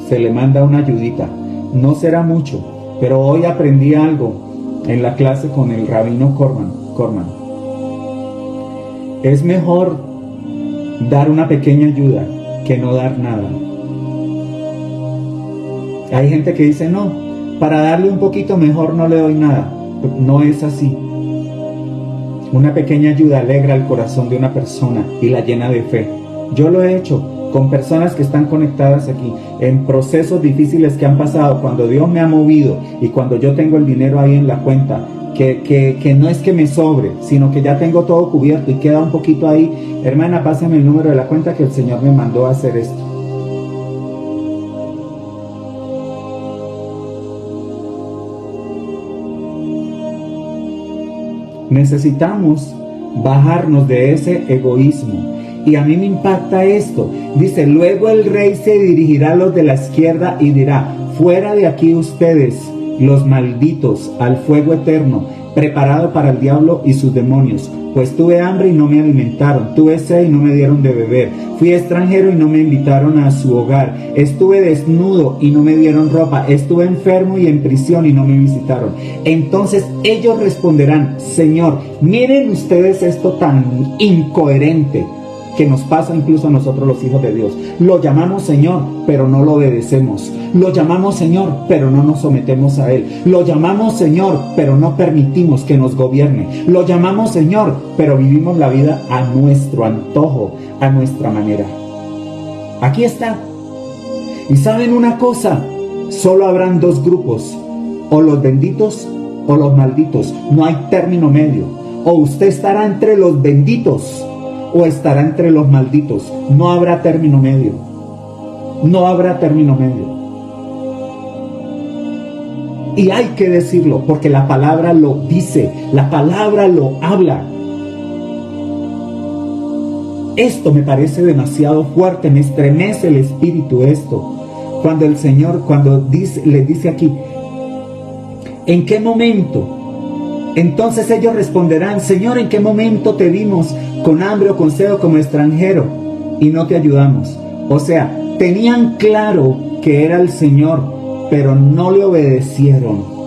se le manda una ayudita. No será mucho, pero hoy aprendí algo en la clase con el rabino Corman. Es mejor dar una pequeña ayuda que no dar nada. Hay gente que dice: no, para darle un poquito mejor no le doy nada. No es así. Una pequeña ayuda alegra el corazón de una persona y la llena de fe. Yo lo he hecho con personas que están conectadas aquí, en procesos difíciles que han pasado, cuando Dios me ha movido y cuando yo tengo el dinero ahí en la cuenta, que no es que me sobre, sino que ya tengo todo cubierto y queda un poquito ahí. Hermana, pásame el número de la cuenta que el Señor me mandó a hacer esto. Necesitamos bajarnos de ese egoísmo. Y a mí me impacta esto. Dice: luego el rey se dirigirá a los de la izquierda y dirá: fuera de aquí ustedes, los malditos, al fuego eterno, preparado para el diablo y sus demonios. Pues tuve hambre y no me alimentaron, tuve sed y no me dieron de beber, fui extranjero y no me invitaron a su hogar, estuve desnudo y no me dieron ropa, estuve enfermo y en prisión y no me visitaron. Entonces ellos responderán: Señor, miren ustedes esto tan incoherente que nos pasa incluso a nosotros los hijos de Dios. Lo llamamos Señor, pero no lo obedecemos. Lo llamamos Señor, pero no nos sometemos a Él. Lo llamamos Señor, pero no permitimos que nos gobierne. Lo llamamos Señor, pero vivimos la vida a nuestro antojo, a nuestra manera. Aquí está. Y ¿saben una cosa? Solo habrán dos grupos: o los benditos o los malditos. No hay término medio. O usted estará entre los benditos o estará entre los malditos. No habrá término medio. No habrá término medio. Y hay que decirlo, porque la palabra lo dice, la palabra lo habla. Esto me parece demasiado fuerte, me estremece el espíritu esto. Cuando el Señor, le dice aquí: ¿En qué momento? Entonces ellos responderán: Señor, ¿en qué momento te vimos con hambre o con sed o como extranjero y no te ayudamos? O sea, tenían claro que era el Señor, pero no le obedecieron.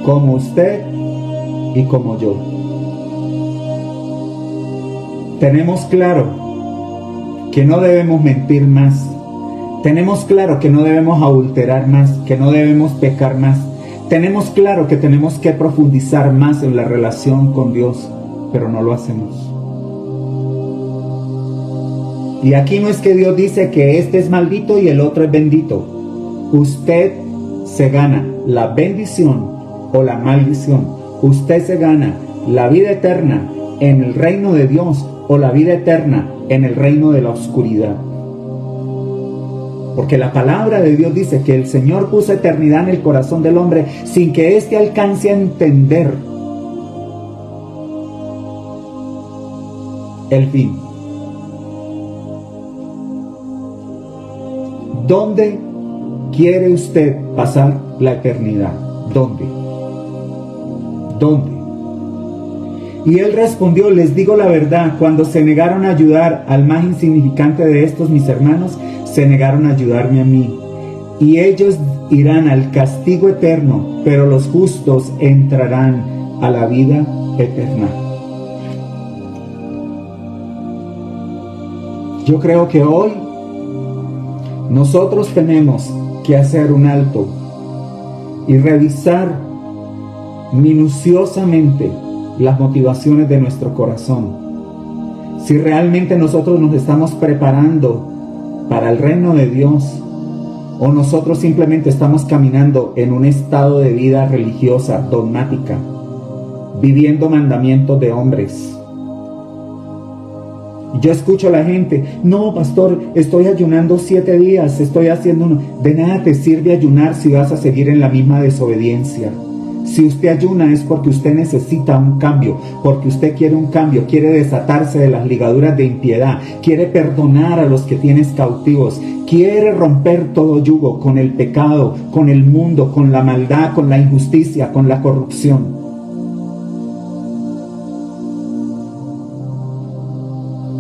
Como usted y como yo. Tenemos claro que no debemos mentir más. Tenemos claro que no debemos adulterar más, que no debemos pecar más. Tenemos claro que tenemos que profundizar más en la relación con Dios, pero no lo hacemos. Y aquí no es que Dios dice que este es maldito y el otro es bendito. Usted se gana la bendición o la maldición. Usted se gana la vida eterna en el reino de Dios o la vida eterna en el reino de la oscuridad. Porque la palabra de Dios dice que el Señor puso eternidad en el corazón del hombre sin que éste alcance a entender el fin. ¿Dónde quiere usted pasar la eternidad? ¿Dónde? ¿Dónde? Y él respondió: les digo la verdad, cuando se negaron a ayudar al más insignificante de estos mis hermanos, se negaron a ayudarme a mí. Y ellos irán al castigo eterno, pero los justos entrarán a la vida eterna. Yo creo que hoy nosotros tenemos que hacer un alto y revisar minuciosamente las motivaciones de nuestro corazón. Si realmente nosotros nos estamos preparando para el reino de Dios, o nosotros simplemente estamos caminando en un estado de vida religiosa, dogmática, viviendo mandamientos de hombres. Yo escucho a la gente: no, pastor, estoy ayunando 7 días, estoy haciendo uno. De nada te sirve ayunar si vas a seguir en la misma desobediencia. Si usted ayuna es porque usted necesita un cambio, porque usted quiere un cambio, quiere desatarse de las ligaduras de impiedad, quiere perdonar a los que tienes cautivos, quiere romper todo yugo con el pecado, con el mundo, con la maldad, con la injusticia, con la corrupción.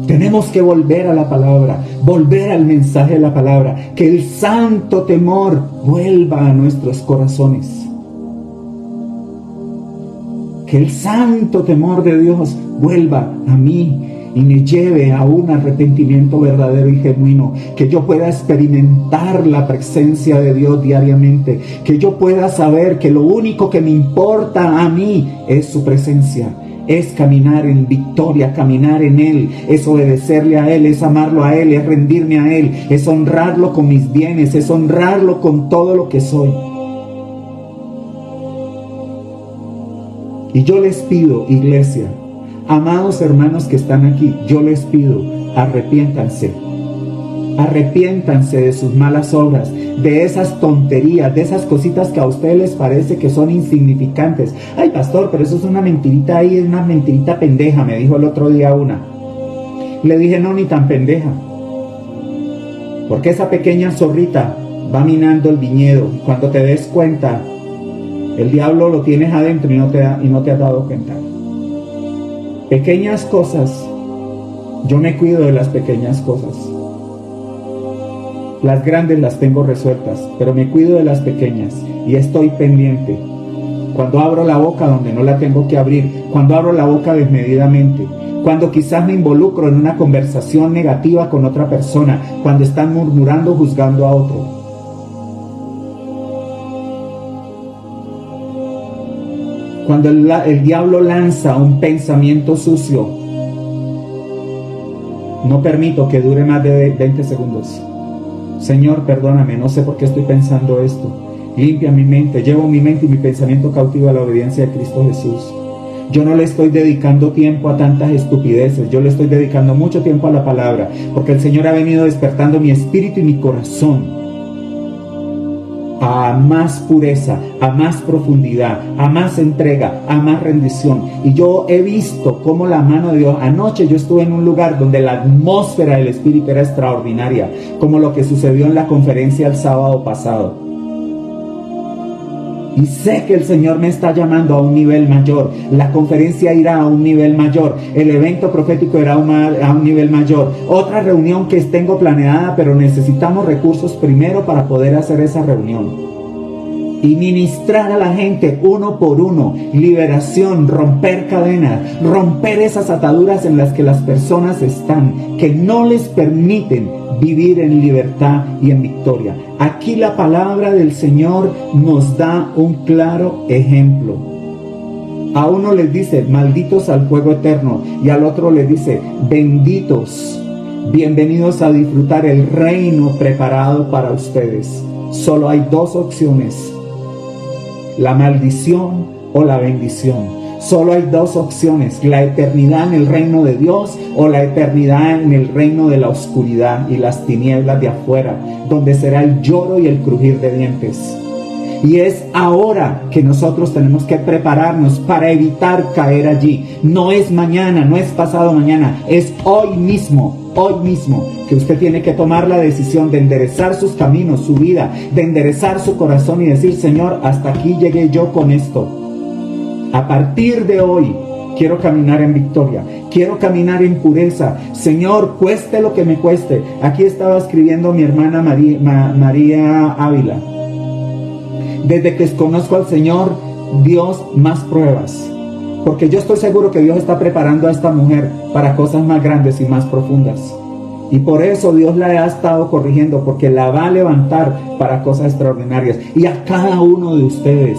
Tenemos que volver a la palabra, volver al mensaje de la palabra, que el santo temor vuelva a nuestros corazones. Que el santo temor de Dios vuelva a mí y me lleve a un arrepentimiento verdadero y genuino. Que yo pueda experimentar la presencia de Dios diariamente. Que yo pueda saber que lo único que me importa a mí es su presencia. Es caminar en victoria, caminar en Él, es obedecerle a Él, es amarlo a Él, es rendirme a Él, es honrarlo con mis bienes, es honrarlo con todo lo que soy. Y yo les pido, iglesia, amados hermanos que están aquí, yo les pido: arrepiéntanse. Arrepiéntanse de sus malas obras, de esas tonterías, de esas cositas que a ustedes les parece que son insignificantes. Ay, pastor, pero eso es una mentirita ahí, es una mentirita pendeja, me dijo el otro día una. Le dije: no, ni tan pendeja. Porque esa pequeña zorrita va minando el viñedo. Cuando te des cuenta, el diablo lo tienes adentro y no te has dado cuenta. Pequeñas cosas. Yo me cuido de las pequeñas cosas. Las grandes las tengo resueltas, pero me cuido de las pequeñas y estoy pendiente. Cuando abro la boca donde no la tengo que abrir, cuando abro la boca desmedidamente, cuando quizás me involucro en una conversación negativa con otra persona, cuando están murmurando, juzgando a otro. Cuando el diablo lanza un pensamiento sucio, no permito que dure más de 20 segundos. Señor, perdóname, no sé por qué estoy pensando esto. Limpia mi mente, llevo mi mente y mi pensamiento cautivo a la obediencia de Cristo Jesús. Yo no le estoy dedicando tiempo a tantas estupideces, yo le estoy dedicando mucho tiempo a la palabra, porque el Señor ha venido despertando mi espíritu y mi corazón. a más pureza, a más profundidad, a más entrega, a más rendición. Y yo he visto cómo la mano de Dios, anoche yo estuve en un lugar donde la atmósfera del Espíritu era extraordinaria, como lo que sucedió en la conferencia el sábado pasado. Y sé que el Señor me está llamando a un nivel mayor. La conferencia irá a un nivel mayor. El evento profético irá a un nivel mayor. Otra reunión que tengo planeada, pero necesitamos recursos primero para poder hacer esa reunión. Y ministrar a la gente uno por uno. Liberación, romper cadenas, romper esas ataduras en las que las personas están, que no les permiten vivir en libertad y en victoria. Aquí la palabra del Señor nos da un claro ejemplo. A uno les dice, malditos al fuego eterno, y al otro les dice, benditos, bienvenidos a disfrutar el reino preparado para ustedes. Solo hay dos opciones, la maldición o la bendición. Solo hay dos opciones, la eternidad en el reino de Dios o la eternidad en el reino de la oscuridad y las tinieblas de afuera, donde será el lloro y el crujir de dientes. Y es ahora que nosotros tenemos que prepararnos para evitar caer allí. No es mañana, no es pasado mañana, es hoy mismo que usted tiene que tomar la decisión de enderezar sus caminos, su vida, de enderezar su corazón y decir, Señor, hasta aquí llegué yo con esto. A partir de hoy, quiero caminar en victoria, quiero caminar en pureza. Señor, cueste lo que me cueste. Aquí estaba escribiendo mi hermana María Ávila. Desde que conozco al Señor, Dios, más pruebas. Porque yo estoy seguro que Dios está preparando a esta mujer para cosas más grandes y más profundas. Y por eso Dios la ha estado corrigiendo, porque la va a levantar para cosas extraordinarias. Y a cada uno de ustedes.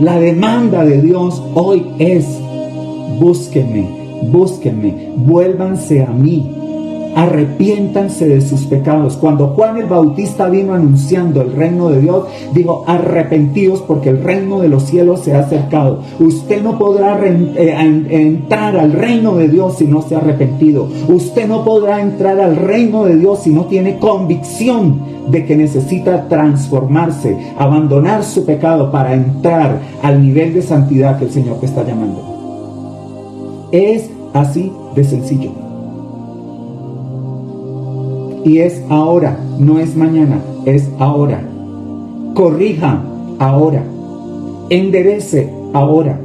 La demanda de Dios hoy es, búsquenme, vuélvanse a mí, arrepiéntanse de sus pecados. Cuando Juan el Bautista vino anunciando el reino de Dios, dijo, arrepentidos porque el reino de los cielos se ha acercado. Usted no podrá entrar al reino de Dios si no se ha arrepentido. Usted no podrá entrar al reino de Dios si no tiene convicción de que necesita transformarse, abandonar su pecado para entrar al nivel de santidad que el Señor te está llamando. Es así de sencillo. Y es ahora, no es mañana, es ahora. Corrija ahora. Enderece ahora.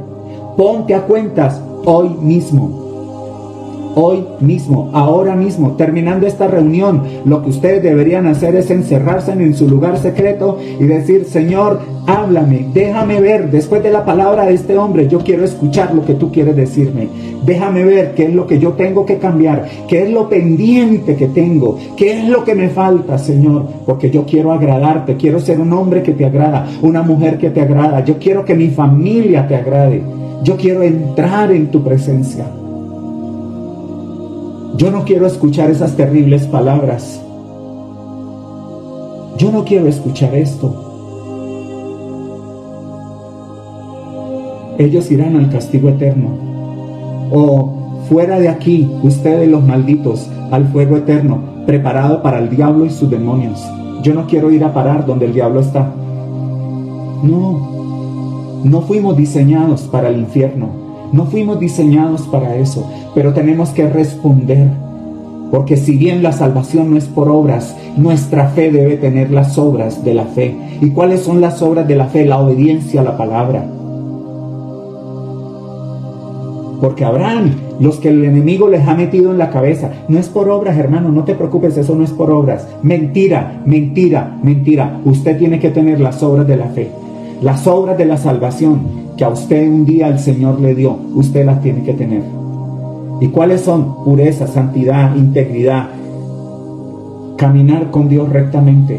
Ponte a cuentas hoy mismo. Hoy mismo, ahora mismo, terminando esta reunión, lo que ustedes deberían hacer es encerrarse en su lugar secreto y decir, Señor, háblame, déjame ver, después de la palabra de este hombre, yo quiero escuchar lo que tú quieres decirme. Déjame ver qué es lo que yo tengo que cambiar, qué es lo pendiente que tengo, qué es lo que me falta, Señor, porque yo quiero agradarte, quiero ser un hombre que te agrada, una mujer que te agrada, yo quiero que mi familia te agrade, yo quiero entrar en tu presencia. Yo no quiero escuchar esas terribles palabras. Yo no quiero escuchar esto. Ellos irán al castigo eterno. O fuera de aquí, ustedes los malditos, al fuego eterno, preparado para el diablo y sus demonios. Yo no quiero ir a parar donde el diablo está. No fuimos diseñados para el infierno. No fuimos diseñados para eso, pero tenemos que responder, porque si bien la salvación no es por obras, nuestra fe debe tener las obras de la fe. ¿Y cuáles son las obras de la fe? La obediencia a la palabra. Porque habrán los que el enemigo les ha metido en la cabeza. No es por obras, hermano, no te preocupes, eso no es por obras. Mentira, mentira, mentira. Usted tiene que tener las obras de la fe, las obras de la salvación que a usted un día el Señor le dio, usted las tiene que tener. ¿Y cuáles son? Pureza, santidad, integridad, caminar con Dios rectamente,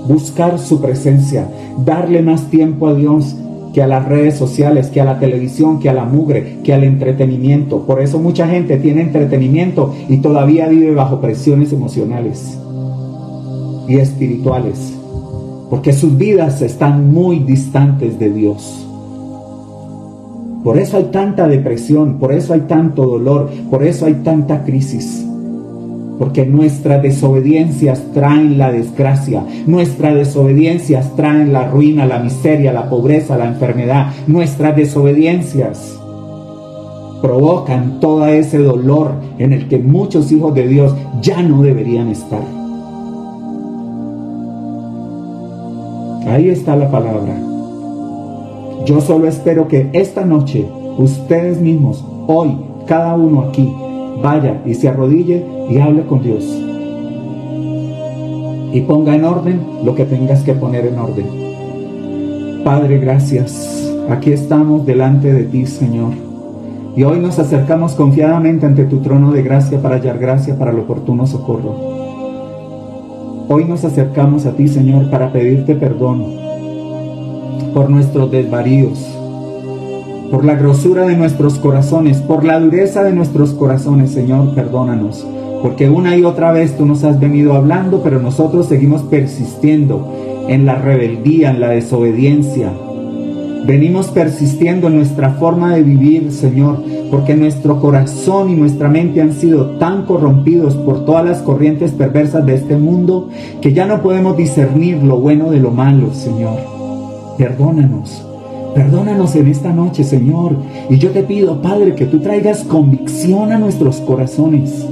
buscar su presencia, darle más tiempo a Dios que a las redes sociales, que a la televisión, que a la mugre, que al entretenimiento. Por eso mucha gente tiene entretenimiento y todavía vive bajo presiones emocionales y espirituales, porque sus vidas están muy distantes de Dios. Por eso hay tanta depresión, por eso hay tanto dolor, por eso hay tanta crisis. porque nuestras desobediencias traen la desgracia, nuestras desobediencias traen la ruina, la miseria, la pobreza, la enfermedad. Nuestras desobediencias provocan todo ese dolor en el que muchos hijos de Dios ya no deberían estar. Ahí está la palabra. Yo solo espero que esta noche ustedes mismos, hoy, cada uno aquí, vaya y se arrodille y hable con Dios. Y ponga en orden lo que tengas que poner en orden. Padre, gracias. Aquí estamos delante de ti, Señor. Y hoy nos acercamos confiadamente ante tu trono de gracia para hallar gracia para el oportuno socorro. Hoy nos acercamos a ti, Señor, para pedirte perdón por nuestros desvaríos, por la grosura de nuestros corazones, por la dureza de nuestros corazones. Señor, perdónanos, porque una y otra vez tú nos has venido hablando, pero nosotros seguimos persistiendo en la rebeldía, en la desobediencia. Venimos persistiendo en nuestra forma de vivir, Señor, porque nuestro corazón y nuestra mente han sido tan corrompidos por todas las corrientes perversas de este mundo que ya no podemos discernir lo bueno de lo malo, Señor. Perdónanos. Perdónanos en esta noche, Señor. Y yo te pido, Padre, que tú traigas convicción a nuestros corazones.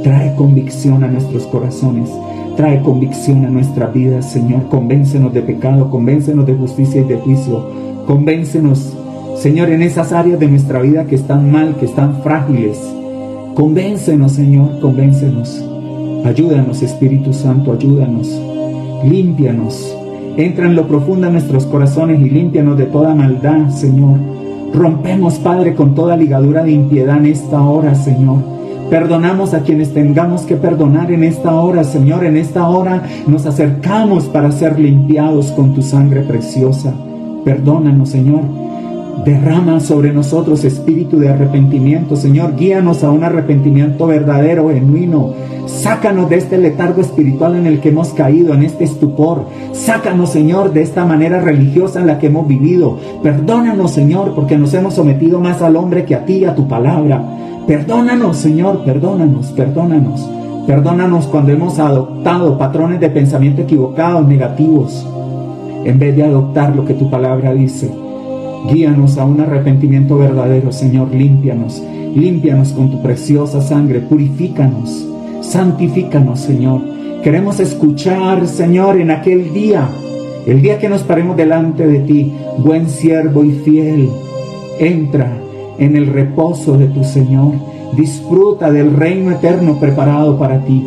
Trae convicción a nuestros corazones. Trae convicción a nuestra vida, Señor. Convéncenos de pecado, convéncenos de justicia y de juicio. Convéncenos, Señor, en esas áreas de nuestra vida que están mal, que están frágiles. Convéncenos, Señor, convéncenos. Ayúdanos, Espíritu Santo, ayúdanos. Límpianos. Entra en lo profundo de nuestros corazones y límpianos de toda maldad, Señor. Rompemos, Padre, con toda ligadura de impiedad en esta hora, Señor. Perdonamos a quienes tengamos que perdonar en esta hora, Señor. En esta hora nos acercamos para ser limpiados con tu sangre preciosa. Perdónanos, Señor. Derrama sobre nosotros espíritu de arrepentimiento, Señor. Guíanos a un arrepentimiento verdadero, genuino. Sácanos de este letargo espiritual en el que hemos caído, en este estupor. Sácanos, Señor, de esta manera religiosa en la que hemos vivido. Perdónanos, Señor, porque nos hemos sometido más al hombre que a ti y a tu palabra. Perdónanos, Señor, perdónanos, perdónanos. Perdónanos cuando hemos adoptado patrones de pensamiento equivocados, negativos, en vez de adoptar lo que tu palabra dice. Guíanos a un arrepentimiento verdadero, Señor. Límpianos, límpianos con tu preciosa sangre. Purifícanos, santifícanos, Señor. Queremos escuchar, Señor, en aquel día, el día que nos paremos delante de ti. Buen siervo y fiel, entra en el reposo de tu Señor. Disfruta del reino eterno preparado para ti.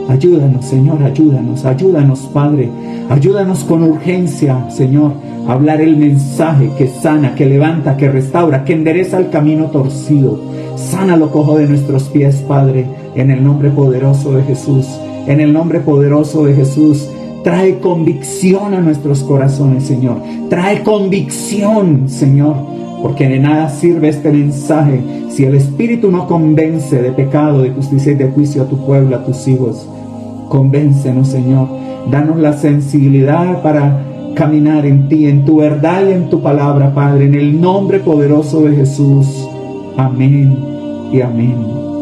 Ayúdanos, Señor, ayúdanos, ayúdanos, Padre. Ayúdanos con urgencia, Señor, a hablar el mensaje que sana, que levanta, que restaura, que endereza el camino torcido. Sana lo cojo de nuestros pies, Padre, en el nombre poderoso de Jesús. En el nombre poderoso de Jesús. Trae convicción a nuestros corazones, Señor. Trae convicción, Señor, porque de nada sirve este mensaje si el Espíritu no convence de pecado, de justicia y de juicio a tu pueblo, a tus hijos. Convéncenos, Señor. Danos la sensibilidad para caminar en ti, en tu verdad y en tu palabra, Padre, en el nombre poderoso de Jesús. Amén y amén.